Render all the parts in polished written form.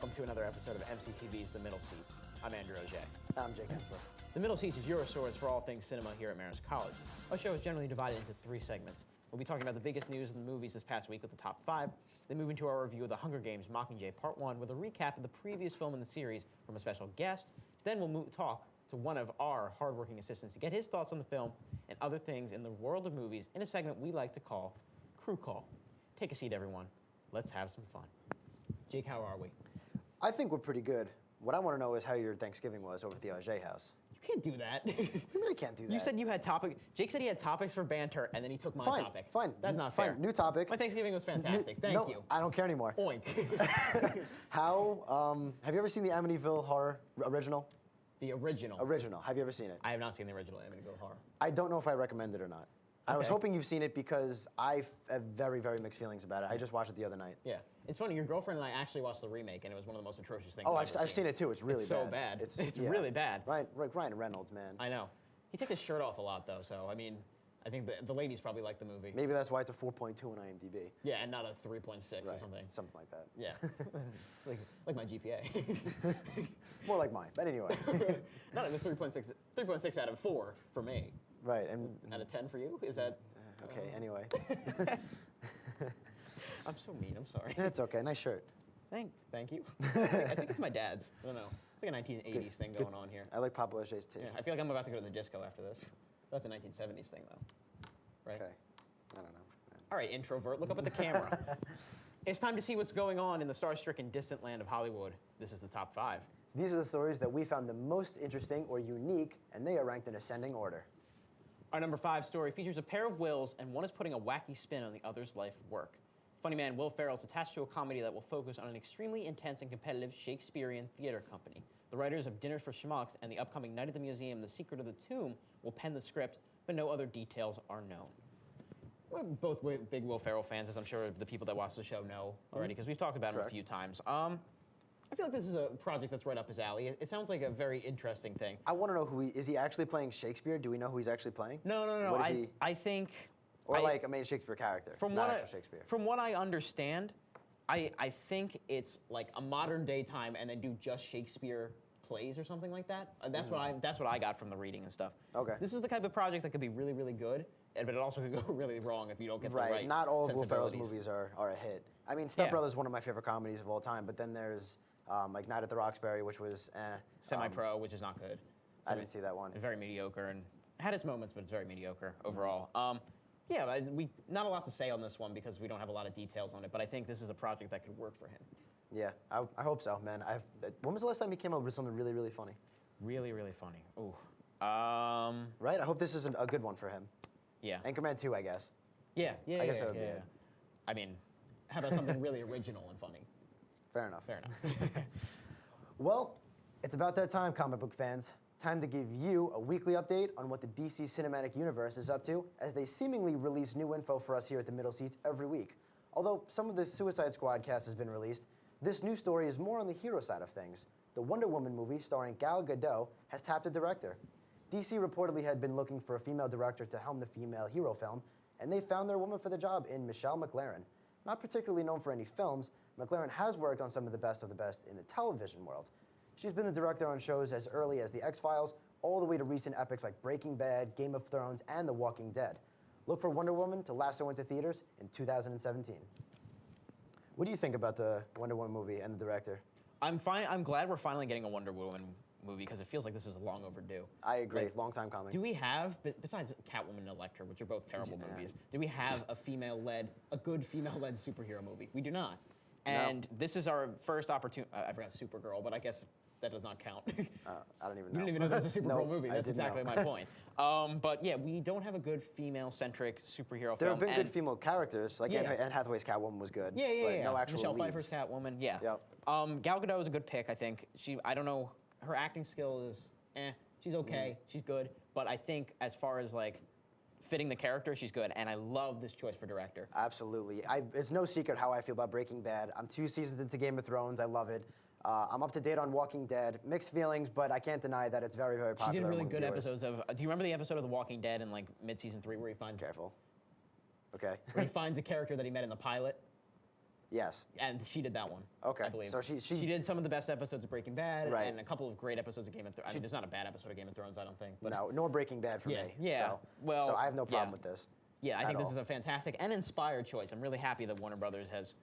welcome to another episode of MCTV's The Middle Seats. I'm Andrew O'Jay. I'm Jake Hensler. The Middle Seats is your source for all things cinema here at Marist College. Our show is generally divided into 3 segments. We'll be talking about the biggest news in the movies this past week with the top 5, then move into our review of The Hunger Games Mockingjay Part 1 with a recap of the previous film in the series from a special guest. Then we'll talk to one of our hardworking assistants to get his thoughts on the film and other things in the world of movies in a segment we like to call Crew Call. Take a seat, everyone. Let's have some fun. Jake, how are we? I think we're pretty good. What I want to know is how your Thanksgiving was over at the O'Jay house. You can't do that. What do you mean I can't do that? You said you had topic. Jake said he had topics for banter, and then he took my topic. Fine. That's not fair. Fine. New topic. My Thanksgiving was fantastic. Thank you. I don't care anymore. Oink. Have you ever seen the Amityville Horror original? The original. Original. Have you ever seen it? I have not seen the original Amityville Horror. I don't know if I recommend it or not. I was Okay. hoping you've seen it because I have very, very mixed feelings about it. I just watched it the other night. Yeah. It's funny, your girlfriend and I actually watched the remake, and it was one of the most atrocious things Oh, I've ever I've seen it too. It's really It's bad. so bad. It's yeah. really bad. Ryan Reynolds, man. I know. He takes his shirt off a lot, though, so, I mean, I think the ladies probably like the movie. Maybe that's why it's a 4.2 on IMDb. Yeah, and not a 3.6 or something. Something like that. Yeah. like my GPA. More like mine. But anyway. Not in the 3.6 out of 4 for me. Right. And Out of 10 for you? Is that... okay, anyway. I'm so mean, I'm sorry. It's okay. Nice shirt. Thank you. I think it's my dad's. I don't know. It's like a 1980s thing going on here. I like Papa O'Shea's taste. Yeah, I feel like I'm about to go to the disco after this. That's a 1970s thing, though. Right? Okay. I don't know. All right, introvert, look up at the camera. It's time to see what's going on in the star-stricken distant land of Hollywood. This is the top 5. These are the stories that we found the most interesting or unique, and they are ranked in ascending order. Our number 5 story features a pair of Wills, and one is putting a wacky spin on the other's life work. Funny man Will Ferrell is attached to a comedy that will focus on an extremely intense and competitive Shakespearean theater company. The writers of Dinner for Schmucks and the upcoming Night at the Museum, The Secret of the Tomb, will pen the script, but no other details are known. We're both big Will Ferrell fans, as I'm sure the people that watch the show know already, because we've talked about him a few times. I feel like this is a project that's right up his alley. It sounds like a very interesting thing. I want to know is he actually playing Shakespeare? Do we know who he's actually playing? No. What is he? I think... Or like a main Shakespeare character, not actual Shakespeare. From what I understand, I think it's like a modern day time and then do just Shakespeare plays or something like that. That's what I got from the reading and stuff. Okay. This is the type of project that could be really, really good, but it also could go really wrong if you don't get the right Not all of Will Ferrell's sensibilities. movies are a hit. I mean, Step Brothers is one of my favorite comedies of all time, but then there's like Night at the Roxbury, which was Semi-pro, which is not good. I didn't see that one. Very mediocre and had its moments, but it's very mediocre overall. Yeah, we not a lot to say on this one because we don't have a lot of details on it, but I think this is a project that could work for him. Yeah, I hope so, man. When was the last time he came up with something really, really funny? Really, really funny. Ooh. Right? I hope this is a good one for him. Yeah. Anchorman 2, I guess. Yeah. I guess that would be it. I mean, how about something really original and funny? Fair enough. Fair enough. Well, it's about that time, comic book fans. Time to give you a weekly update on what the DC Cinematic Universe is up to, as they seemingly release new info for us here at the Middle Seats every week. Although some of the Suicide Squad cast has been released, this new story is more on the hero side of things. The Wonder Woman movie starring Gal Gadot has tapped a director. DC reportedly had been looking for a female director to helm the female hero film, and they found their woman for the job in Michelle MacLaren. Not particularly known for any films, MacLaren has worked on some of the best in the television world. She's been the director on shows as early as The X-Files, all the way to recent epics like Breaking Bad, Game of Thrones, and The Walking Dead. Look for Wonder Woman to lasso into theaters in 2017. What do you think about the Wonder Woman movie and the director? I'm glad we're finally getting a Wonder Woman movie because it feels like this is long overdue. I agree. Like, long time coming. Do we have, besides Catwoman and Elektra, which are both terrible movies, do we have a good female-led superhero movie? We do not. And this is our first opportunity. I forgot Supergirl, but I guess that does not count. I don't even know. You didn't even know there was a Supergirl movie. That's exactly know. my point. But yeah, we don't have a good female-centric superhero film. There have been good female characters, like Anne Hathaway's Catwoman was good. Yeah. No actual Michelle leads. Pfeiffer's Catwoman, yeah. Yep. Gal Gadot is a good pick, I think. I don't know, her acting skill is she's okay, she's good, but I think as far as like fitting the character, she's good, and I love this choice for director. Absolutely. It's no secret how I feel about Breaking Bad. I'm 2 seasons into Game of Thrones. I love it. I'm up to date on Walking Dead. Mixed feelings, but I can't deny that it's very, very popular. She did really good viewers. episodes of. Do you remember the episode of The Walking Dead in like mid-season 3 where he finds? Careful. Okay. Where he finds a character that he met in the pilot. Yes. And she did that one. Okay. I believe. So she did some of the best episodes of Breaking Bad Right. and a couple of great episodes of Game of Thrones. I mean, there's not a bad episode of Game of Thrones, I don't think. But no, nor Breaking Bad for Yeah, me. yeah. So, Well, so I have no problem yeah. with this. Yeah, I think this all. is a fantastic and inspired choice. I'm really happy that Warner Brothers has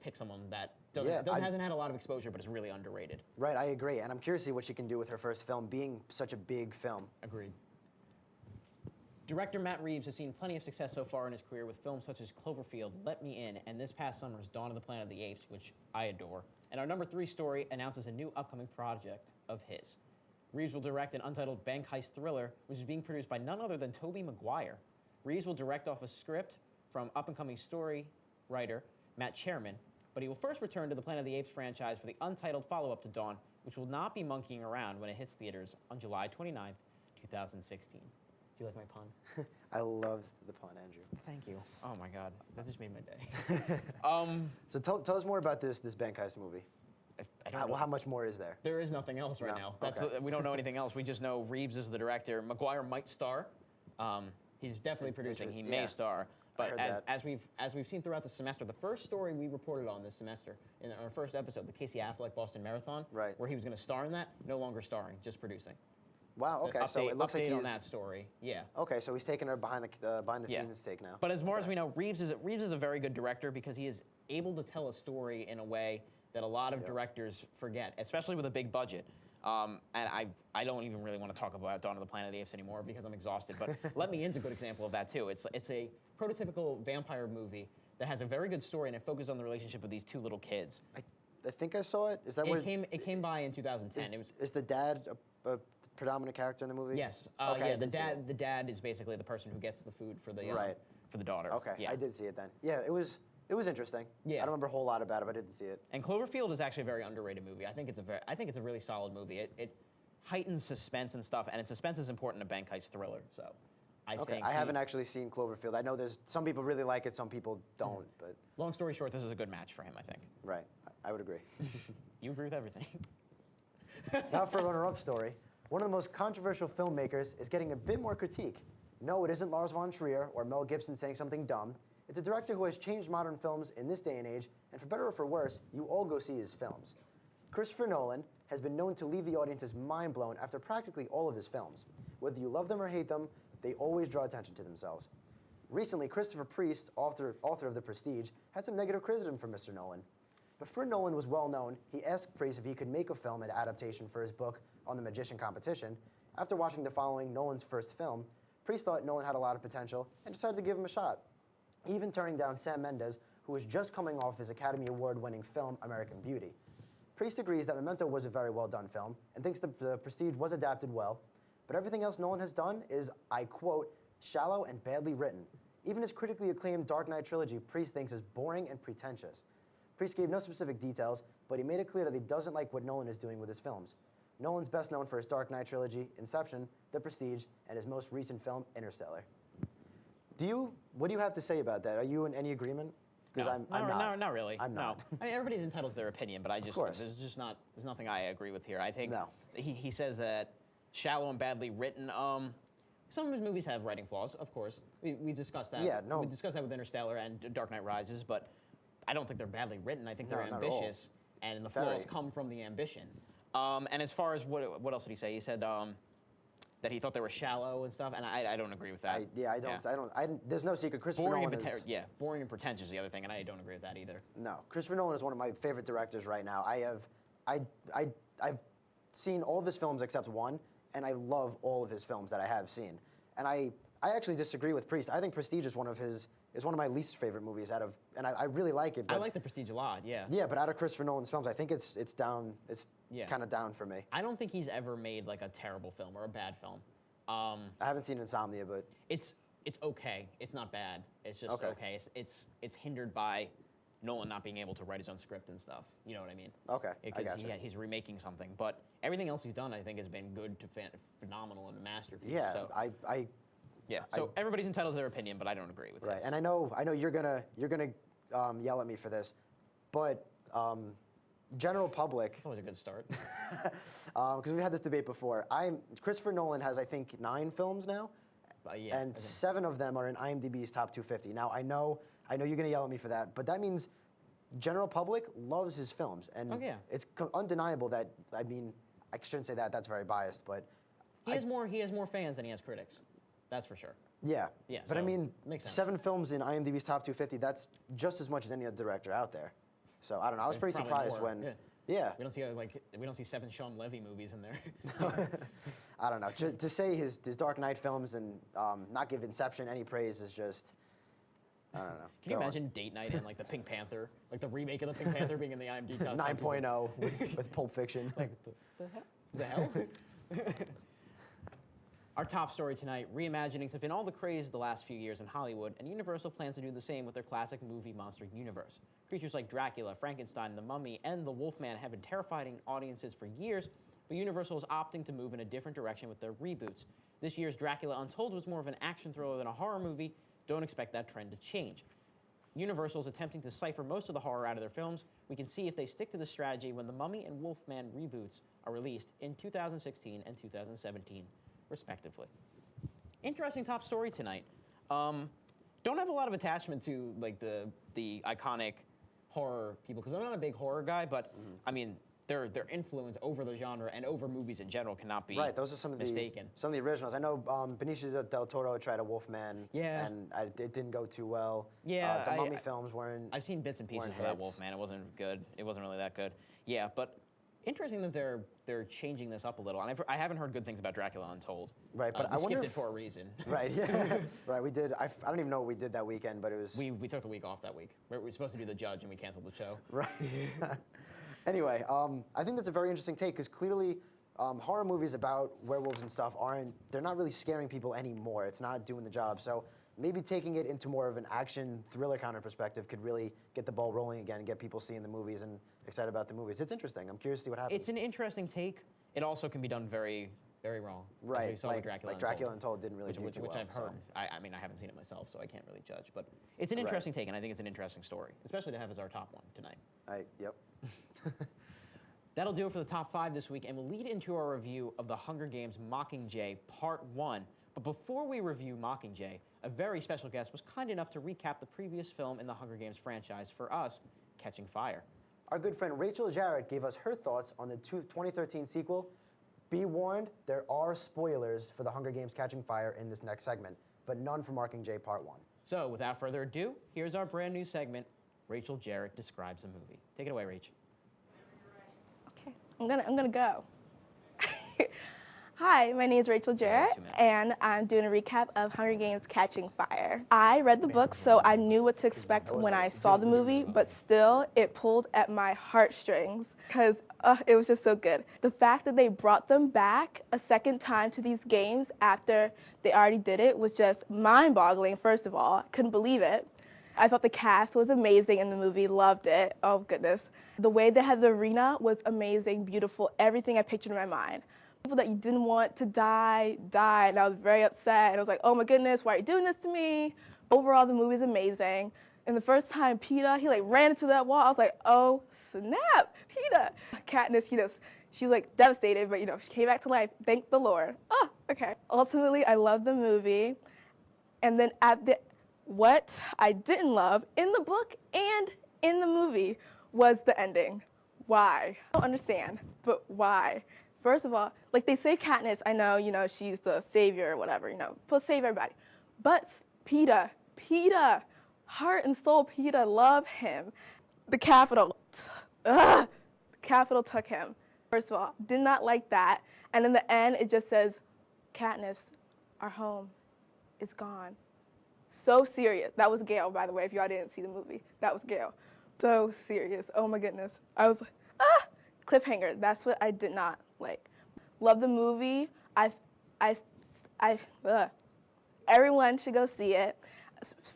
picked someone that hasn't had a lot of exposure, but is really underrated. Right, I agree. And I'm curious to see what she can do with her first film, being such a big film. Agreed. Director Matt Reeves has seen plenty of success so far in his career with films such as Cloverfield, Let Me In, and this past summer's Dawn of the Planet of the Apes, which I adore. And our number 3 story announces a new upcoming project of his. Reeves will direct an untitled bank heist thriller, which is being produced by none other than Tobey Maguire. Reeves will direct off a script from up-and-coming story writer Matt Chairman, but he will first return to the Planet of the Apes franchise for the untitled follow-up to Dawn, which will not be monkeying around when it hits theaters on July 29th, 2016. Do you like my pun? I love the pun, Andrew. Thank you. Oh my God, that just made my day. So tell us more about this bank heist movie. I don't know. How much more is there? There is nothing else right No? now. Okay. We don't know anything else. We just know Reeves is the director. Maguire might star. He's definitely producing. He may yeah. star. But heard that. as we've seen throughout the semester, the first story we reported on this semester in our first episode, the Casey Affleck Boston Marathon, Right. where he was going to star in that, no longer starring, just producing. Wow. Okay. Update, So it looks like update he's on that story. Yeah. Okay. So he's taking her behind the Yeah. scenes take now. But as far as we know, Reeves is a very good director because he is able to tell a story in a way that a lot of directors forget, especially with a big budget. And I don't even really want to talk about Dawn of the Planet of the Apes anymore because I'm exhausted. But Let Me In's a good example of that too. It's a prototypical vampire movie that has a very good story and it focuses on the relationship of these 2 little kids. I think I saw it. Is that what It came by in 2010. Is the dad a predominant character in the movie? Yes. Okay. Yeah. The dad is basically the person who gets the food for the for the daughter. Okay. Yeah. I did see it then. Yeah. It was interesting. Yeah. I don't remember a whole lot about it, but I did see it. And Cloverfield is actually a very underrated movie. I think it's a really solid movie. It heightens suspense and stuff, and suspense is important in a bank heist thriller. So I think I haven't actually seen Cloverfield. I know there's some people really like it, some people don't. But long story short, this is a good match for him. I think. right, I would agree. You agree with everything. Now for a runner-up story. One of the most controversial filmmakers is getting a bit more critique. No, it isn't Lars von Trier or Mel Gibson saying something dumb. It's a director who has changed modern films in this day and age, and for better or for worse, you all go see his films. Christopher Nolan has been known to leave the audiences mind blown after practically all of his films. Whether you love them or hate them, they always draw attention to themselves. Recently, Christopher Priest, author of The Prestige, had some negative criticism for Mr. Nolan. Before Nolan was well known, he asked Priest if he could make a film an adaptation for his book on the magician competition. After watching the following, Nolan's first film, Priest thought Nolan had a lot of potential and decided to give him a shot, even turning down Sam Mendes, who was just coming off his Academy Award-winning film American Beauty. Priest agrees that Memento was a very well-done film and thinks the Prestige was adapted well, but everything else Nolan has done is, I quote, shallow and badly written. Even his critically acclaimed Dark Knight trilogy, Priest thinks is boring and pretentious. Priest gave no specific details, but he made it clear that he doesn't like what Nolan is doing with his films. Nolan's best known for his Dark Knight trilogy, Inception, The Prestige, and his most recent film, Interstellar. What do you have to say about that? Are you in any agreement? Because I'm not. Not really. I'm not. No. I mean, everybody's entitled to their opinion, but course. There's nothing I agree with here. I think No. he says that shallow and badly written. Some of his movies have writing flaws, of course. We've discussed that. Yeah, no. We discussed that with Interstellar and Dark Knight Rises, but I don't think they're badly written. I think they're No, not at all. ambitious, and the flaws come from the ambition. And as far as what else did he say? He said that he thought they were shallow and stuff, and I don't agree with that. There's no secret. Christopher Boring Nolan and is, boring and pretentious is the other thing, and I don't agree with that either. No, Christopher Nolan is one of my favorite directors right now. I've seen all of his films except one, and I love all of his films that I have seen. And I actually disagree with Priest. I think Prestige is one of my least favorite movies and I really like it. But I like The Prestige a lot, yeah. Yeah, but out of Christopher Nolan's films, I think it's down. It's Yeah. kind of down for me. I don't think he's ever made like a terrible film or a bad film. I haven't seen Insomnia, but It's okay. It's not bad. It's just Okay. okay. It's hindered by Nolan not being able to write his own script and stuff. You know what I mean? okay, I Because gotcha. he's remaking something, but everything else he's done, I think, has been good to phenomenal and a masterpiece. Yeah, So, I So everybody's entitled to their opinion, but I don't agree with right. his. And I know you're gonna yell at me for this, but general public. It's always a good start. Because we've had this debate before. Christopher Nolan has, I think, 9 films now, Yeah, I and think- 7 of them are in IMDb's top 250. Now, I know you're going to yell at me for that, but that means general public loves his films, and Oh, yeah. it's undeniable that, I mean, I shouldn't say that, that's very biased, but He has more fans than he has critics. That's for sure. yeah. Yeah, But I so, mean, makes sense. 7 films in IMDb's top 250, that's just as much as any other director out there. So I don't know, I was pretty Probably surprised more, when, yeah. yeah. We don't see 7 Sean Levy movies in there. I don't know, to say his Dark Knight films and not give Inception any praise is just, I don't know. Can you Go on. imagine Date Night and like the Pink Panther, like the remake of the Pink Panther being in the IMDb top 9.0 with Pulp Fiction. Like the hell? Our top story tonight, reimaginings have been all the craze the last few years in Hollywood, and Universal plans to do the same with their classic movie monster universe. Creatures like Dracula, Frankenstein, the Mummy, and the Wolfman have been terrifying audiences for years, but Universal is opting to move in a different direction with their reboots. This year's Dracula Untold was more of an action thriller than a horror movie. Don't expect that trend to change. Universal is attempting to cipher most of the horror out of their films. We can see if they stick to the strategy when the Mummy and Wolfman reboots are released in 2016 and 2017, respectively. Interesting top story tonight. Don't have a lot of attachment to like the iconic horror people because I'm not a big horror guy, but I mean their influence over the genre and over movies in general cannot be Right, those are some of the originals. I know Benicio del Toro tried a Wolfman, Yeah. and it didn't go too well. Yeah, the Mummy films weren't. I've seen bits and pieces of weren't that hits. Wolfman. It wasn't good. It wasn't really that good. Yeah, but interesting that they're changing this up a little. And I haven't heard good things about Dracula Untold. Right, but we I wonder skipped it if- for a reason. Right, yeah, right. We did. I don't even know what we did that weekend, but it was We took the week off that week. We were supposed to do The Judge, and we canceled the show. right. Anyway, I think that's a very interesting take because clearly, horror movies about werewolves and stuff they're not really scaring people anymore. It's not doing the job. So maybe taking it into more of an action thriller kind of perspective could really get the ball rolling again and get people seeing the movies and excited about the movies. It's interesting. I'm curious to see what happens. It's an interesting take. It also can be done very, very wrong. as right, we saw like with Dracula like Untold. Dracula Untold didn't really do which too well. I've heard. so. I mean, I haven't seen it myself, so I can't really judge. But it's an Right. interesting take, and I think it's an interesting story, especially to have as our top one tonight. Yep. That'll do it for the top 5 this week, and we'll lead into our review of The Hunger Games Mockingjay Part 1. But before we review Mockingjay, a very special guest was kind enough to recap the previous film in the Hunger Games franchise for us, Catching Fire. Our good friend Rachel Jarrett gave us her thoughts on the 2013 sequel. Be warned, there are spoilers for The Hunger Games Catching Fire in this next segment, but none for Mockingjay Part 1. So without further ado, here's our brand new segment, Rachel Jarrett Describes a Movie. Take it away, Rach. Okay, I'm gonna go. Hi, my name is Rachel Jarrett, 2 minutes. and I'm doing a recap of Hunger Games Catching Fire. I read the book, so I knew what to expect when I saw the movie, but still, it pulled at my heartstrings because it was just so good. The fact that they brought them back a second time to these games after they already did it was just mind-boggling, first of all. Couldn't believe it. I thought the cast was amazing in the movie, loved it. Oh, goodness. The way they had the arena was amazing, beautiful, everything I pictured in my mind. People that you didn't want to die, died, and I was very upset. And I was like, oh my goodness, why are you doing this to me? Overall, the movie's amazing. And the first time Peeta, he like ran into that wall, I was like, oh snap, Peeta. Katniss, she was like devastated, but she came back to life, thank the Lord. Oh, okay. Ultimately, I love the movie. And then what I didn't love in the book and in the movie was the ending. Why? I don't understand, but why? First of all, like they say Katniss, I know, she's the savior or whatever, supposed to save everybody. But Peeta, heart and soul Peeta, love him. The Capitol, the Capitol took him. First of all, did not like that. And in the end, it just says, Katniss, our home is gone. So serious. That was Gail, by the way, if y'all didn't see the movie. That was Gail. So serious. Oh my goodness. I was like, cliffhanger. That's what I did not like. Love the movie. Everyone should go see it.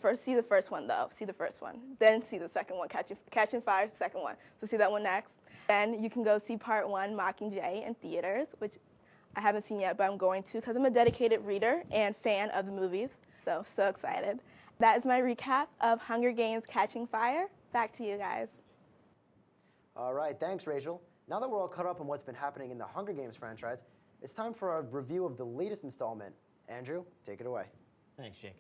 First, see the first one though. See the first one. Then see the second one. Catching Fire is the second one. So see that one next. Then you can go see Part 1, Mockingjay, in theaters, which I haven't seen yet, but I'm going to because I'm a dedicated reader and fan of the movies. So excited. That is my recap of Hunger Games Catching Fire. Back to you guys. All right, thanks, Rachel. Now that we're all caught up on what's been happening in the Hunger Games franchise, it's time for a review of the latest installment. Andrew, take it away. Thanks, Jake.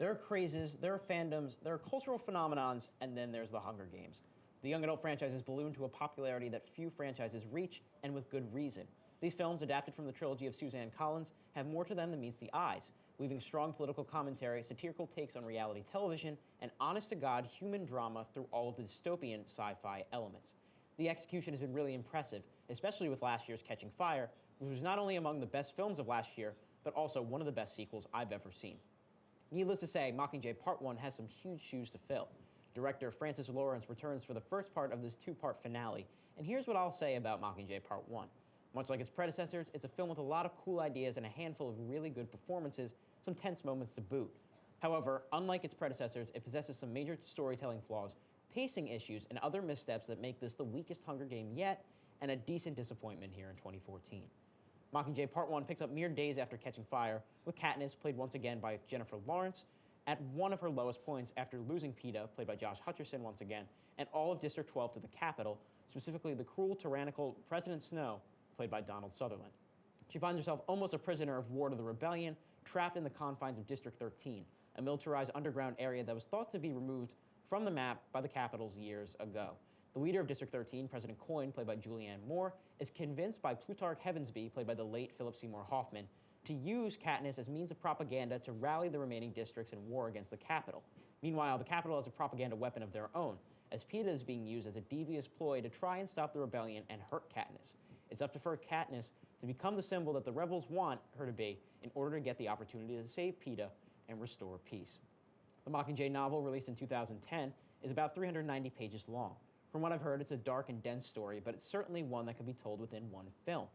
There are crazes, there are fandoms, there are cultural phenomenons, and then there's the Hunger Games. The young adult franchise has ballooned to a popularity that few franchises reach, and with good reason. These films, adapted from the trilogy of Suzanne Collins, have more to them than meets the eyes, weaving strong political commentary, satirical takes on reality television, and honest-to-God human drama through all of the dystopian sci-fi elements. The execution has been really impressive, especially with last year's Catching Fire, which was not only among the best films of last year, but also one of the best sequels I've ever seen. Needless to say, Mockingjay Part 1 has some huge shoes to fill. Director Francis Lawrence returns for the first part of this two-part finale, and here's what I'll say about Mockingjay Part 1. Much like its predecessors, it's a film with a lot of cool ideas and a handful of really good performances, some tense moments to boot. However, unlike its predecessors, it possesses some major storytelling flaws, pacing issues, and other missteps that make this the weakest Hunger Game yet, and a decent disappointment here in 2014. Mockingjay Part 1 picks up mere days after Catching Fire, with Katniss, played once again by Jennifer Lawrence, at one of her lowest points after losing Peeta, played by Josh Hutcherson once again, and all of District 12 to the Capitol, specifically the cruel, tyrannical President Snow, played by Donald Sutherland. She finds herself almost a prisoner of war to the rebellion, trapped in the confines of District 13, a militarized underground area that was thought to be removed from the map by the Capitals years ago. The leader of District 13, President Coyne, played by Julianne Moore, is convinced by Plutarch Heavensbee, played by the late Philip Seymour Hoffman, to use Katniss as means of propaganda to rally the remaining districts in war against the Capitol. Meanwhile, the Capitol has a propaganda weapon of their own, as Peeta is being used as a devious ploy to try and stop the rebellion and hurt Katniss. It's up to Katniss to become the symbol that the rebels want her to be in order to get the opportunity to save Peeta and restore peace. The Mockingjay novel, released in 2010, is about 390 pages long. From what I've heard, it's a dark and dense story, but it's certainly one that can be told within one film.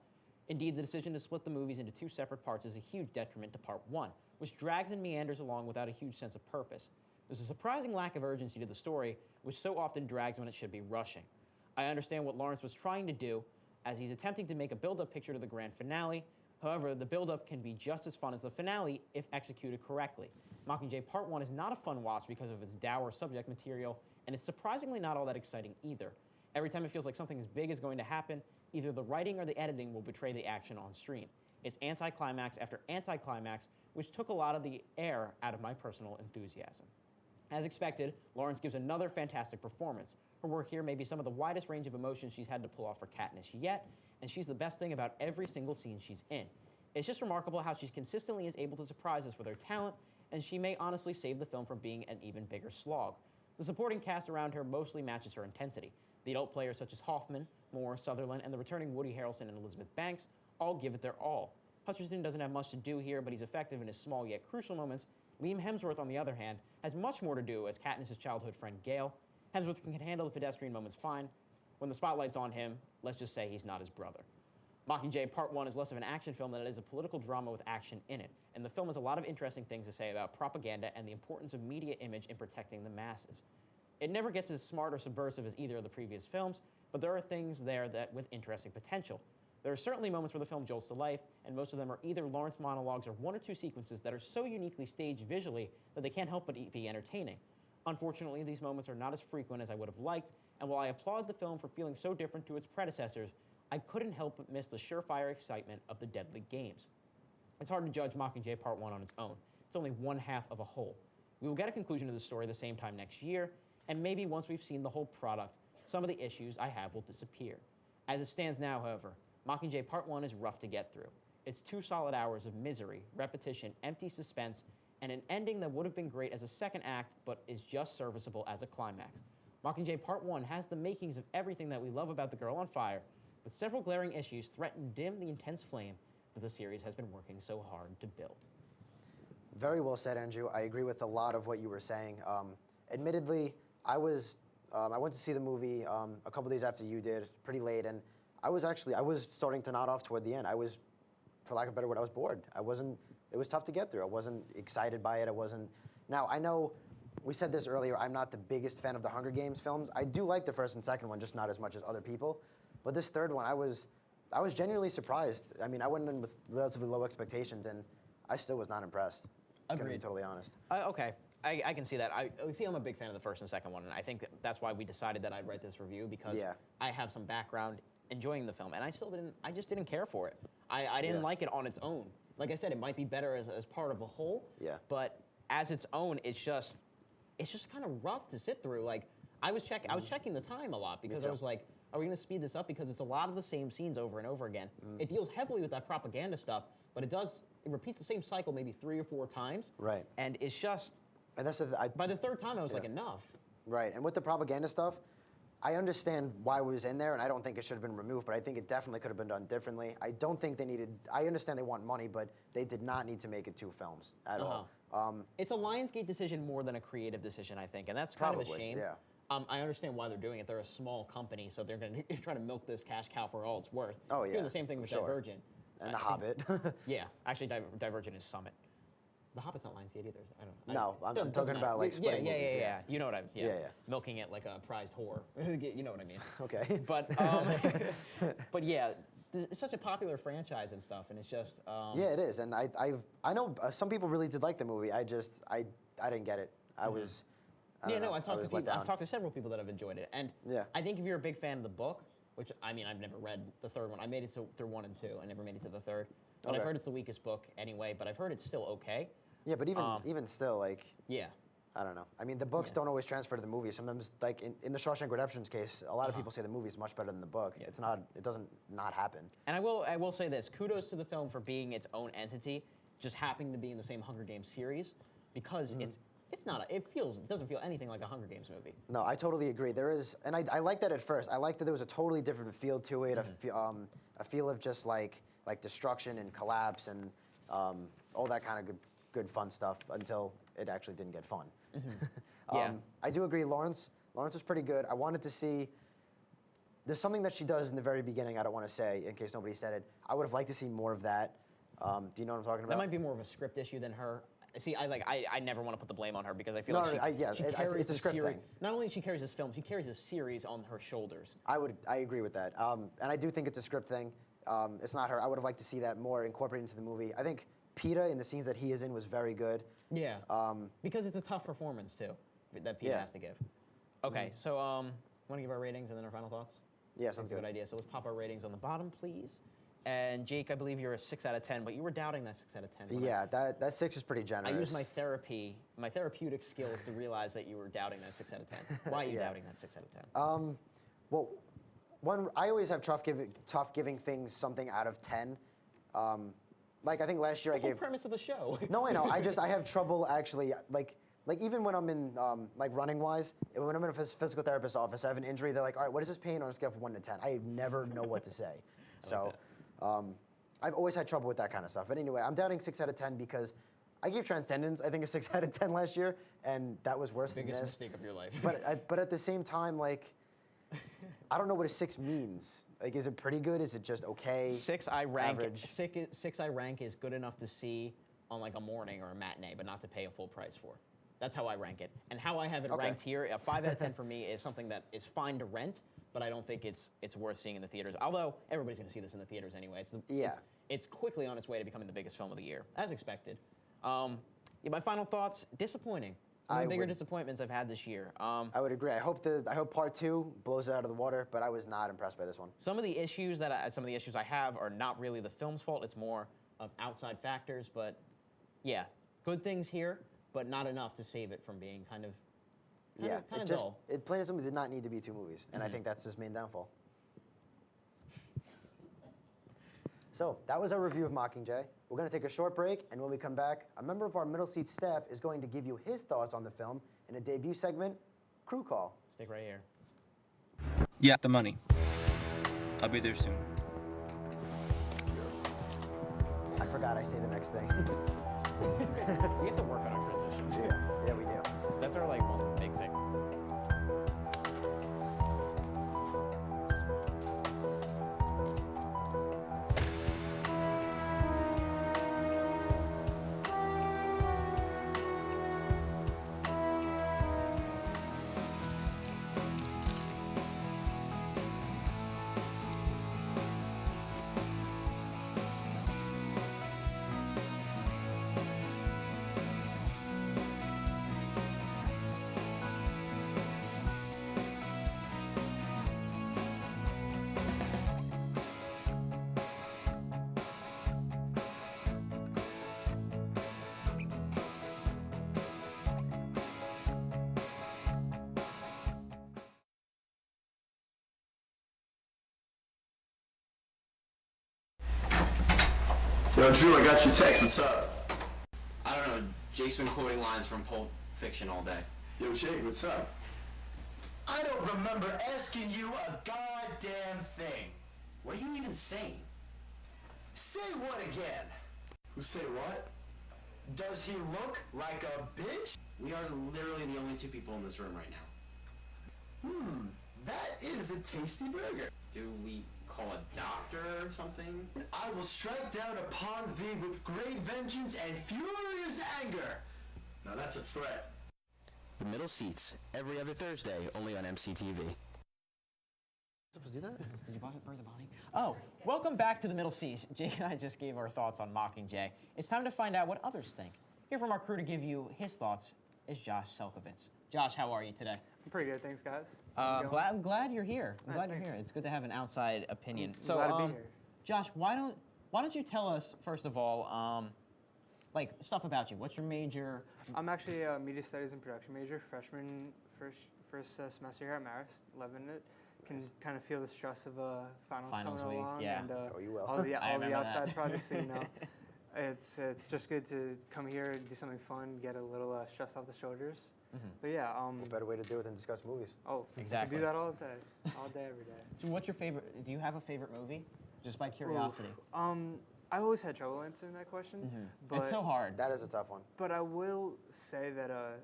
Indeed, the decision to split the movies into two separate parts is a huge detriment to Part 1, which drags and meanders along without a huge sense of purpose. There's a surprising lack of urgency to the story, which so often drags when it should be rushing. I understand what Lawrence was trying to do, as he's attempting to make a build-up picture to the grand finale. However, the build-up can be just as fun as the finale if executed correctly. Mockingjay Part 1 is not a fun watch because of its dour subject material, and it's surprisingly not all that exciting either. Every time it feels like something as big is going to happen, either the writing or the editing will betray the action on screen. It's anticlimax after anticlimax, which took a lot of the air out of my personal enthusiasm. As expected, Lawrence gives another fantastic performance. Her work here may be some of the widest range of emotions she's had to pull off for Katniss yet, and she's the best thing about every single scene she's in. It's just remarkable how she consistently is able to surprise us with her talent, and she may honestly save the film from being an even bigger slog. The supporting cast around her mostly matches her intensity. The adult players such as Hoffman, Moore, Sutherland, and the returning Woody Harrelson and Elizabeth Banks all give it their all. Hutcherson doesn't have much to do here, but he's effective in his small yet crucial moments. Liam Hemsworth, on the other hand, has much more to do as Katniss' childhood friend Gale. Hemsworth can handle the pedestrian moments fine. When the spotlight's on him, let's just say he's not his brother. Mockingjay Part 1 is less of an action film than it is a political drama with action in it, and the film has a lot of interesting things to say about propaganda and the importance of media image in protecting the masses. It never gets as smart or subversive as either of the previous films, but there are things there that with interesting potential. There are certainly moments where the film jolts to life, and most of them are either Lawrence monologues or one or two sequences that are so uniquely staged visually that they can't help but be entertaining. Unfortunately, these moments are not as frequent as I would have liked, and while I applaud the film for feeling so different to its predecessors, I couldn't help but miss the surefire excitement of the deadly games. It's hard to judge Mockingjay Part 1 on its own. It's only one half of a whole. We will get a conclusion to the story the same time next year, and maybe once we've seen the whole product, some of the issues I have will disappear. As it stands now, however, Mockingjay Part 1 is rough to get through. It's 2 solid hours of misery, repetition, empty suspense, and an ending that would have been great as a second act, but is just serviceable as a climax. Mockingjay Part 1 has the makings of everything that we love about The Girl on Fire, but several glaring issues threaten to dim the intense flame that the series has been working so hard to build. Very well said, Andrew. I agree with a lot of what you were saying. Admittedly, I went to see the movie a couple days after you did, pretty late, and I was starting to nod off toward the end. For lack of a better word, I was bored. It was tough to get through. I wasn't excited by it. Now, I know we said this earlier, I'm not the biggest fan of the Hunger Games films. I do like the first and second one, just not as much as other people. But this third one, I was genuinely surprised. I mean, I went in with relatively low expectations, and I still was not impressed. Agreed. To be totally honest. Okay, I can see that. I'm a big fan of the first and second one, and I think that's why we decided that I'd write this review, because I have some background enjoying the film, and I just didn't care for it. I didn't like it on its own. Like I said, it might be better as part of a whole, but as its own, it's just kind of rough to sit through. Like I was checking the time a lot because I too. was like, are we going to speed this up? Because it's a lot of the same scenes over and over again. It deals heavily with that propaganda stuff, but it repeats the same cycle maybe 3 or 4 times. Right. And it's just, And that's by the third time, I was like, enough. right. And with the propaganda stuff, I understand why it was in there, and I don't think it should have been removed, but I think it definitely could have been done differently. I don't think they needed, I understand they want money, but they did not need to make it 2 films at all. It's a Lionsgate decision more than a creative decision, I think, and that's kind of a Probably, shame. yeah. I understand why they're doing it. They're a small company, so they're going to try to milk this cash cow for all it's worth. Oh, yeah, Doing the same thing with for sure. Divergent. And The I Hobbit. Yeah, actually, Divergent is Summit. The Hobbit's not Lionsgate either. I don't. No, I'm doesn't talking matter. about, like, yeah, splitting yeah, movies, yeah, yeah. yeah. You know what I? Yeah. Yeah. Milking it like a prized whore. You know what I mean? Okay. But but yeah, it's such a popular franchise and stuff, and it's just. Yeah, it is, and I know some people really did like the movie. I didn't get it. I was. I don't know, I've I talked was to let people. I've down. talked to several people that have enjoyed it, and Yeah. I think if you're a big fan of the book, which I mean, I've never read the third one. I made it through 1 and 2. I never made it to the third, but Okay. I've heard it's the weakest book anyway. But I've heard it's still okay. Yeah, but even still, like, Yeah. I don't know. I mean, the books don't always transfer to the movie. Sometimes, like in the Shawshank Redemption's case, a lot of people say the movie's much better than the book. Yeah. It's not. It doesn't not happen. And I will say this: kudos to the film for being its own entity, just happening to be in the same Hunger Games series, because it's not. It doesn't feel anything like a Hunger Games movie. No, I totally agree. There is, and I liked that at first. I liked that there was a totally different feel to it. A feel of just like destruction and collapse and all that kind of good fun stuff until it actually didn't get fun. Yeah. I do agree. Lawrence was pretty good. I wanted to see. There's something that she does in the very beginning. I don't want to say in case nobody said it. I would have liked to see more of that. Do you know what I'm talking about? That might be more of a script issue than her. See, I never want to put the blame on her because I feel No, like no, she it's carries a the script series. thing. Not only she carries this film, she carries a series on her shoulders. I agree with that. And I do think it's a script thing. It's not her. I would have liked to see that more incorporated into the movie. I think Peeta in the scenes that he is in was very good. Yeah. Because it's a tough performance too that Peeta Yeah. has to give. Okay, so want to give our ratings and then our final thoughts? Yeah, That's sounds a good idea. So let's pop our ratings on the bottom, please. And Jake, I believe you're a 6 out of 10, but you were doubting that 6 out of 10. Yeah, that 6 is pretty generous. I used my therapeutic skills to realize that you were doubting that 6 out of 10. Why are you doubting that 6 out of 10? Well, I always have tough giving things something out of 10. Like I think last year I the whole gave. premise of the show. No, I know. I have trouble actually like even when I'm in like running wise, when I'm in a physical therapist's office, I have an injury. They're like, all right, what is this pain on a scale from 1 to 10? I never know what to say. So, I've always had trouble with that kind of stuff. But anyway, I'm doubting 6 out of 10 because I gave Transcendence, I think, a 6 out of 10 last year, and that was worse than Biggest this. mistake of your life. But at the same time, like, I don't know what a 6 means. Like, is it pretty good? Is it just okay? 6 I rank. Average? 6 I rank is good enough to see on like a morning or a matinee, but not to pay a full price for. That's how I rank it. And how I have it Okay. ranked here, a 5 out of 10 for me is something that is fine to rent, but I don't think it's worth seeing in the theaters. Although everybody's going to see this in the theaters anyway. It's quickly on its way to becoming the biggest film of the year, as expected. My final thoughts: disappointing. One of the bigger disappointments I've had this year. I would agree. I hope part 2 blows it out of the water, but I was not impressed by this one. Some of the issues I have are not really the film's fault. It's more of outside factors. But yeah, good things here, but not enough to save it from being kind of dull. It plain and simply did not need to be 2 movies, and I think that's his main downfall. So that was our review of Mockingjay. We're going to take a short break, and when we come back, a member of our middle seat staff is going to give you his thoughts on the film in a debut segment, Crew Call. Stick right here. Yeah, the money. I'll be there soon. I forgot I say the next thing. We have to work on our transitions. Yeah, we do. That's our one big thing. Yo, Drew, I got your text. What's up? I don't know. Jake's been quoting lines from Pulp Fiction all day. Yo, Jake, what's up? I don't remember asking you a goddamn thing. What are you even saying? Say what again? Who say what? Does he look like a bitch? We are literally the only two people in this room right now. That is a tasty burger. Do we call a doctor or something? I will strike down upon thee with great vengeance and furious anger. Now that's a threat. The Middle Seats, every other Thursday, only on MCTV. Supposed to do that? Did you burn the body? Oh, welcome back to the Middle Seats. Jake and I just gave our thoughts on Mockingjay. It's time to find out what others think. Here from our crew to give you his thoughts is Josh Selkovitz. Josh, how are you today? I'm pretty good, thanks, guys. I'm glad you're here. I'm glad you're thanks. here. It's good to have an outside opinion. I'm glad to be here. Josh, why don't you tell us first of all, like stuff about you? What's your major? I'm actually a media studies and production major, freshman, first semester here at Marist, loving it. Can kind of feel the stress of finals Finals coming week, along yeah. and Oh, you will. all the I remember outside that. projects. So, you know, it's just good to come here and do something fun, get a little stress off the shoulders. But yeah, What better way to do it than discuss movies? Exactly. I do that all day, every day. So what's your favorite? Do you have a favorite movie? Just by curiosity. I always had trouble answering that question, but It's so hard. That is a tough one. But I will say that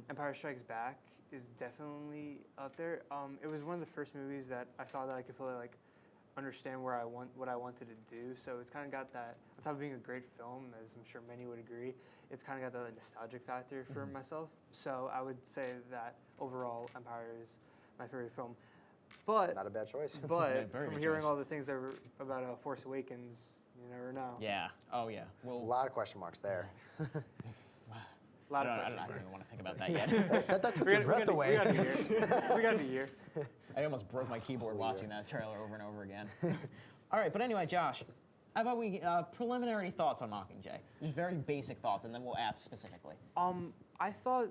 Empire Strikes Back is definitely up there. It was one of the first movies that I saw that I could fully like understand what I wanted to do. So it's kind of got that, on top of being a great film, as I'm sure many would agree, it's kind of got that nostalgic factor for myself. So I would say that overall Empire is my favorite film. But Not a bad choice. but very from good hearing choice. all the things that were about Force Awakens, you never know. Yeah. Oh yeah. A Well, lot of question marks there. A I lot don't, of I don't questions. even want to think about that yet. That took your breath away. We got a year. We got a year. I almost broke my keyboard watching that trailer over and over again. All right, but anyway, Josh, how about we preliminary thoughts on Mockingjay? Just very basic thoughts, and then we'll ask specifically. I thought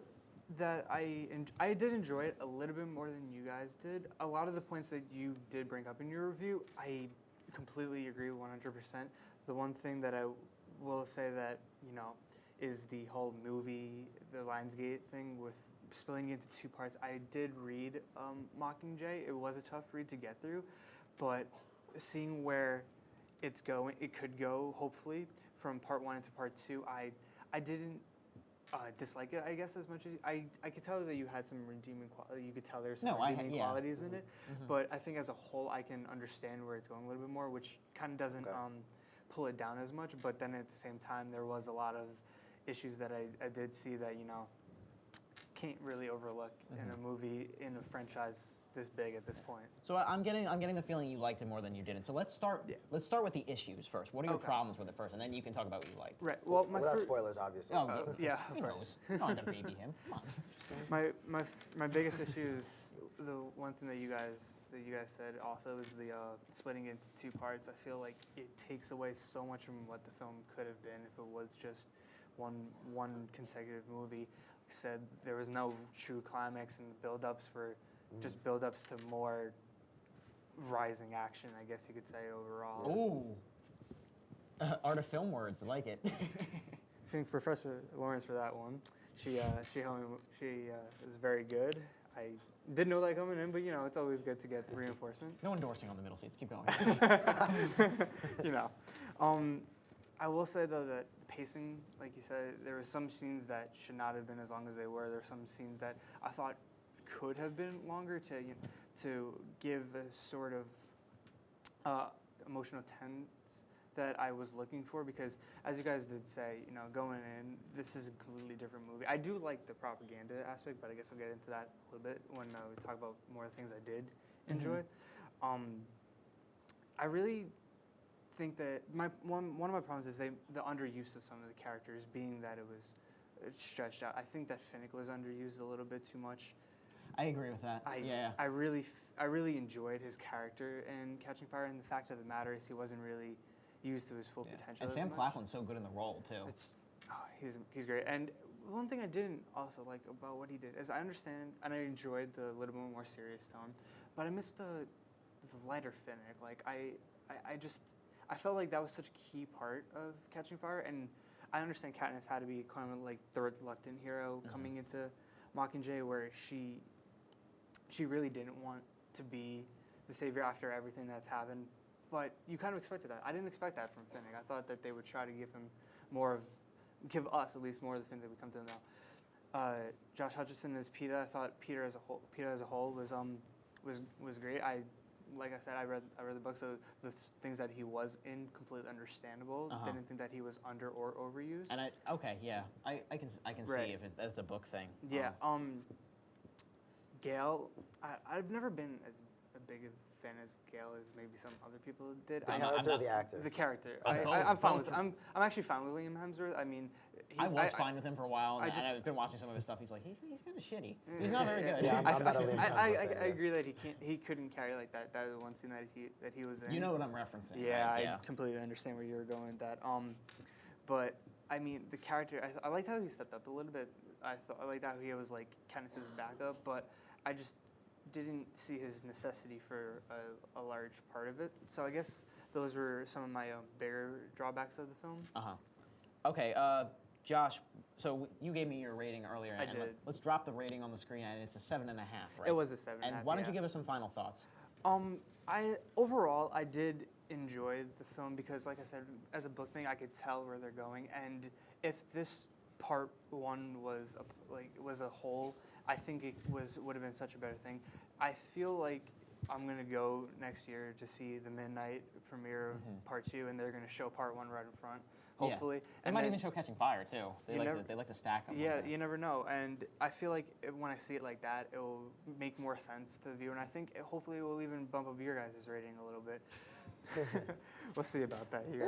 that I did enjoy it a little bit more than you guys did. A lot of the points that you did bring up in your review, I completely agree 100%. The one thing that I will say that, you know, is the whole movie, the Lionsgate thing with splitting it into two parts. I did read Mockingjay. It was a tough read to get through, but seeing where it could go, hopefully, from part one into part two, I didn't dislike it, I guess, as much as I could tell that you had some redeeming qualities. You could tell there's some redeeming qualities in it, but I think as a whole, I can understand where it's going a little bit more, which kind of doesn't pull it down as much. But then at the same time, there was a lot of issues that I did see that, you know, can't really overlook in a movie, in a franchise this big at this point. So I'm getting the feeling you liked it more than you didn't. So let's start. Yeah. Let's start with the issues first. What are your Okay. problems with it first, and then you can talk about what you liked. Right. Well, Without spoilers, obviously. Oh, yeah, he of knows. course. You don't have to baby him. Come on. My biggest issue is the one thing that you guys said also is the splitting into two parts. I feel like it takes away so much from what the film could have been if it was just one consecutive movie. Like I said, there was no true climax, and the build-ups were just build-ups to more rising action, I guess you could say, overall. Ooh. Art of film words. I like it. Thank Professor Lawrence for that one. She was very good. I didn't know that coming in, but you know, it's always good to get reinforcement. No endorsing on the middle seats. Keep going. You know, I will say though that the pacing, like you said, there were some scenes that should not have been as long as they were. There were some scenes that I thought could have been longer to give a sort of emotional tense that I was looking for, because as you guys did say, you know, going in, this is a completely different movie. I do like the propaganda aspect, but I guess I'll get into that a little bit when we talk about more of the things I did enjoy. I really think that one of my problems is the underuse of some of the characters, being that it was stretched out. I think that Finnick was underused a little bit too much. I agree with that. I really enjoyed his character in Catching Fire, and the fact of the matter is he wasn't really used to his full potential. And as Sam much. Claflin's so good in the role too. He's great. And one thing I didn't also like about what he did is I understand and I enjoyed the little bit more serious tone, but I missed the lighter Finnick. Like I I felt like that was such a key part of Catching Fire, and I understand Katniss had to be kind of like the reluctant hero coming into Mockingjay, where she really didn't want to be the savior after everything that's happened. But you kind of expected that. I didn't expect that from Finnick. I thought that they would try to give us at least more of the things that we come to know. Josh Hutcherson as Peeta. I thought Peeta as a whole was great. Like I said, I read the book, so the things that he was in completely understandable. Didn't think that he was under or overused. And I can Right. see if that's a book thing. Yeah. Gale, I've never been as big a fan as Gale as maybe some other people did. The character or the actor? The character. I'm I'm fine both. with. I'm actually fine with Liam Hemsworth. I mean, I was fine with him for a while, and I've been watching some of his stuff. He's like, he's kind of shitty. He's not very good. Yeah, I'm not a Liam Hemsworth fan. I agree that he couldn't carry like that one scene that he was in. You know what I'm referencing? Yeah, right? I completely understand where you were going with that. But I mean, the character. I liked how he stepped up a little bit. I liked how he was like Katniss's backup, but I just didn't see his necessity for a large part of it. So I guess those were some of my bigger drawbacks of the film. Okay, Josh. So you gave me your rating earlier. I and did. Let's drop the rating on the screen, and it's a 7.5, right? It was a 7.5. And why don't you give us some final thoughts? Overall, I did enjoy the film because, like I said, as a book thing, I could tell where they're going. And if this part one was a whole, I think it would have been such a better thing. I feel like I'm gonna go next year to see the midnight premiere of part 2, and they're gonna show part 1 right in front, hopefully. They might even show Catching Fire too. They like to stack them. Yeah, you never know. And I feel like when I see it like that, it will make more sense to the viewer. And I think hopefully it will even bump up your guys' rating a little bit. We'll see about that. You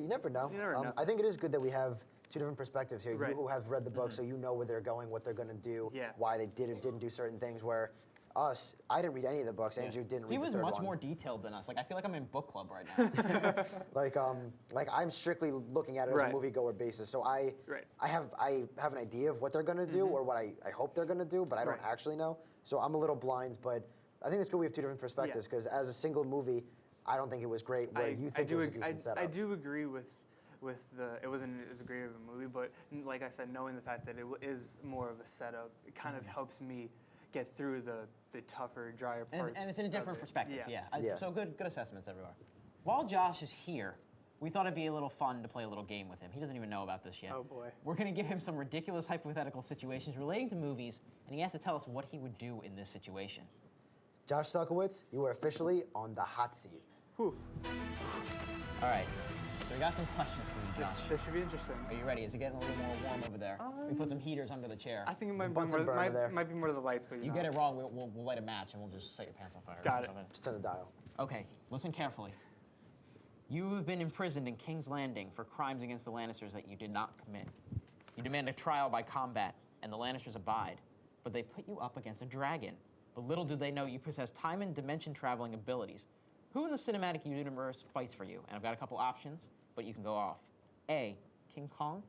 never know. You never know. I think it is good that we have two different perspectives here. Right. You who have read the book, so you know where they're going, what they're going to do, Yeah. why they did or didn't do certain things, where us, I didn't read any of the books. Andrew didn't read He the was third much one. more detailed than us. Like I feel like I'm in book club right now. Like I'm strictly looking at it as Right. a moviegoer basis. So I Right. have an idea of what they're gonna do or what I hope they're gonna do, but I don't Right. actually know. So I'm a little blind, but I think it's good we have two different perspectives because as a single movie, I don't think it was great. Where you think it was a decent setup. I do agree with the it wasn't as great of a movie, but like I said, knowing the fact that it is more of a setup, it kind of helps me get through the tougher, drier parts. And it's in a different perspective, yeah. Yeah. So good assessments everywhere. While Josh is here, we thought it'd be a little fun to play a little game with him. He doesn't even know about this yet. Oh, boy. We're gonna give him some ridiculous hypothetical situations relating to movies, and he has to tell us what he would do in this situation. Josh Selkowitz, you are officially on the hot seat. Whew. All right, so we got some questions for you, Josh. This should be interesting. Are you ready? Is it getting a little more warm over there? We put some heaters under the chair. I think it might be Bunsen burner there. might be more of the lights, but You know. get it wrong, we'll light a match and we'll just set your pants on fire. Got it. Just turn the dial. Okay, listen carefully. You have been imprisoned in King's Landing for crimes against the Lannisters that you did not commit. You demand a trial by combat, and the Lannisters abide, but they put you up against a dragon. But little do they know you possess time and dimension traveling abilities. Who in the cinematic universe fights for you? And I've got a couple options, but you can go off. A, King Kong.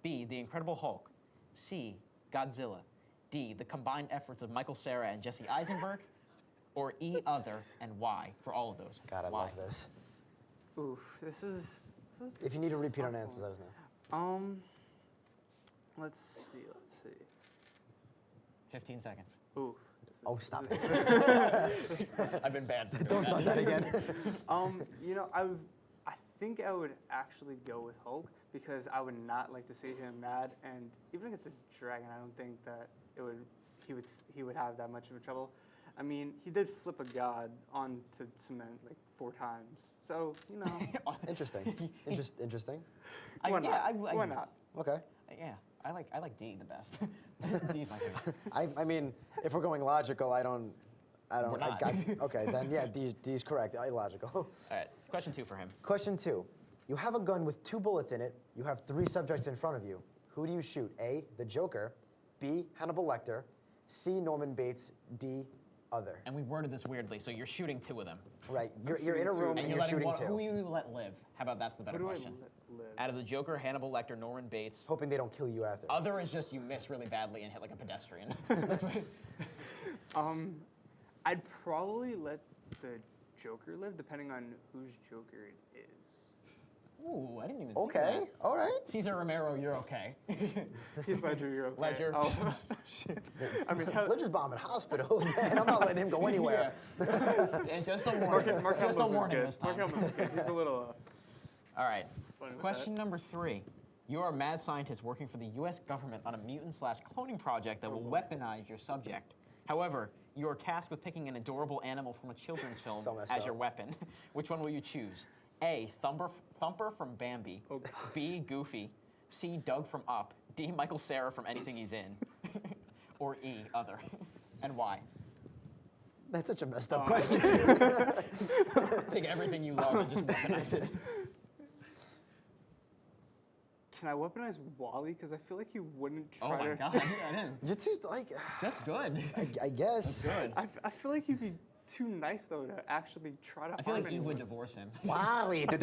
B, the Incredible Hulk. C, Godzilla. D, the combined efforts of Michael Cera and Jesse Eisenberg. Or E, other, and why for all of those? God, I Why? love this. Oof, this is If you need to repeat on tough answers, one. let us know. Let's see. 15 seconds. Ooh. Oh, stop it. I've been bad. Don't start that again. I think I would actually go with Hulk because I would not like to see him mad, and even if it's a dragon, I don't think that he would have that much of a trouble. I mean, he did flip a god onto cement like 4 times, so Interesting. Interesting. Why not? Why not? Okay. Yeah, I like D the best. D's my favorite. I mean, if we're going logical, I don't. We're not. Okay, then yeah, D's correct. Illogical. All right, question 2 for him. Question 2. You have a gun with 2 bullets in it. You have 3 subjects in front of you. Who do you shoot? A, the Joker. B, Hannibal Lecter. C, Norman Bates. D, other. And we worded this weirdly, so you're shooting 2 of them. Right. You're in a shooting room two. and you're shooting 2. Who you let live? How about that's the better Who do I question? let live? Out of the Joker, Hannibal Lecter, Norman Bates. Hoping they don't kill you after. Other is just you miss really badly and hit like a pedestrian. That's what. I'd probably let the Joker live, depending on whose Joker it is. Ooh, I didn't even Okay, think of that. all right. Cesar Romero, you're okay. Heath Ledger, you're okay. Ledger. Oh, I mean, Ledger's bombing hospitals, man. I'm not letting him go anywhere. And just a warning. Mark Just a Hamill's warning good. this time. Mark Hamill's good. He's a little. All right. Funny with Question number 3. You are a mad scientist working for the U.S. government on a mutant/cloning project that will weaponize your subject. However, you are tasked with picking an adorable animal from a children's film So messed as up. your weapon. Which one will you choose? A. Thumper from Bambi. Oh, God. B. Goofy. C. Doug from Up. D. Michael Cera from Anything He's In. Or E. Other. And why? That's such a messed up question. Take everything you love and just weaponize it. Can I weaponize Wally? Because I feel like he wouldn't try Oh my to. God, I didn't. You're too, like, That's good. I guess. Good. I feel like he'd be too nice though to actually try to I feel harm like Eve anyone. would divorce him. Wally. The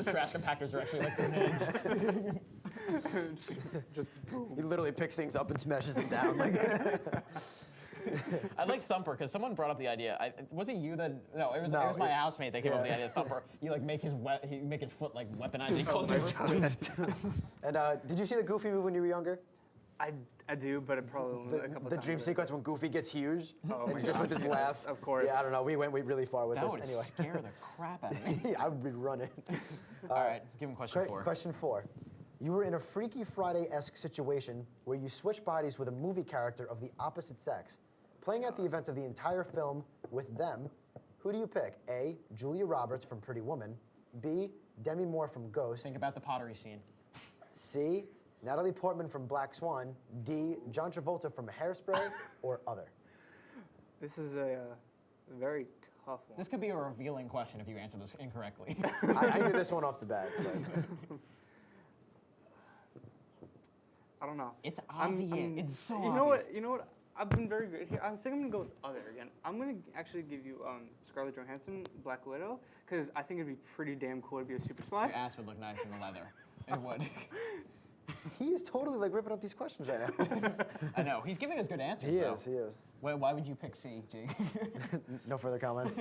trash compactors are actually like grenades. Just boom. He literally picks things up and smashes them down. Like, I like Thumper because someone brought up the idea. Was it you that? No, it was No, my it- housemate that came up with the idea of Thumper. You like make his foot like weaponized. He closes over. and did you see the Goofy movie when you were younger? I do, but it probably only a couple The times. dream sequence when Goofy gets huge, Oh and my just God, with his yes, laugh. of course. Yeah, I don't know. We went really far with That this. would Anyway, scare the crap out of me. I would be running. All right, give him question 4. Question 4. You were in a Freaky Friday-esque situation where you switched bodies with a movie character of the opposite sex. Playing out the events of the entire film with them, who do you pick? A. Julia Roberts from Pretty Woman. B. Demi Moore from Ghost. Think about the pottery scene. C. Natalie Portman from Black Swan. D. John Travolta from Hairspray. Or other. This is a very tough one. This could be a revealing question if you answer this incorrectly. I knew this one off the bat. But I don't know. It's obvious. It's so You know obvious. what? You know what? I've been very good here. I think I'm gonna go with other again. I'm gonna actually give you Scarlett Johansson, Black Widow, because I think it'd be pretty damn cool to be a super spy. Your ass would look nice in the leather. It would. he is totally like ripping up these questions right now. I know. He's giving us good answers. He though. is. He is. Why would you pick C, Jake? No further comments.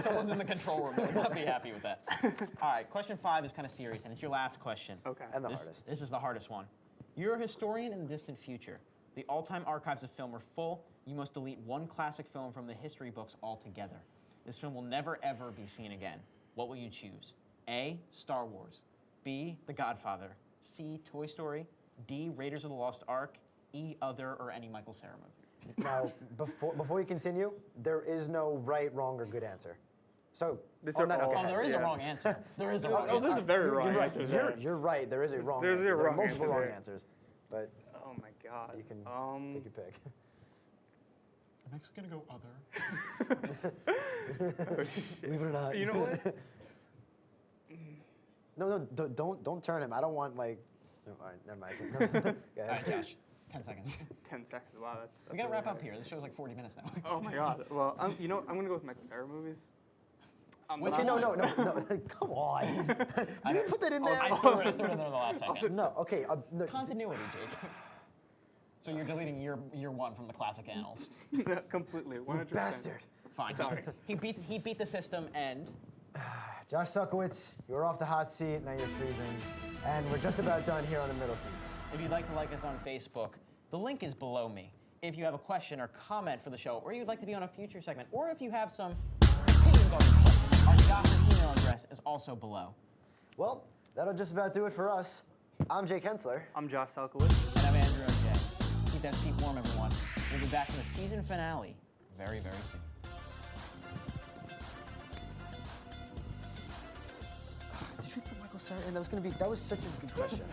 Someone's in the control room that would not be happy with that. All right, question 5 is kind of serious, and it's your last question. Okay. And the This hardest. is the hardest one. You're a historian in the distant future. The all-time archives of film are full. You must delete one classic film from the history books altogether. This film will never, ever be seen again. What will you choose? A. Star Wars. B. The Godfather. C. Toy Story. D. Raiders of the Lost Ark. E. Other, or any Michael Cera movie. Now, before you continue, there is no right, wrong, or good answer. So, These on are that, all- okay. Oh, there is a Yeah. wrong answer. There is a wrong Oh, answer. there's a very You're wrong right. answer there. You're right. There is a wrong There's a answer. There are wrong multiple answer wrong there. answers, but Oh my God. you can take your pick. I'm actually gonna go other. Believe it or not. You know what? No, don't turn him. I don't want like. No, all right, never mind. Go All ahead. right, Josh. 10 seconds. 10 seconds. Wow, that's. We gotta really wrap up high. here. This show's like 40 minutes now. Oh my God. Well, you know, I'm gonna go with Michael Cera movies. Okay, no. Come on. Did you put that in there? I threw it in there in the last second. No. Okay. No. Continuity, Jake. So you're deleting year 1 from the classic annals. Completely. 100%. Bastard. Fine. Sorry. He beat the system, and Josh Sukowitz, you're off the hot seat. Now you're freezing, and we're just about done here on the middle seats. if you'd like to like us on Facebook, the link is below me. If you have a question or comment for the show, or you'd like to be on a future segment, or if you have some opinions on this question, our Yahoo email address is also below. Well, that'll just about do it for us. I'm Jake Hensler. I'm Josh Salkowitz. And I'm Andrew O.J. Keep that seat warm, everyone. We'll be back in the season finale very, very soon. Did you put Michael Cera in? That was such a good question.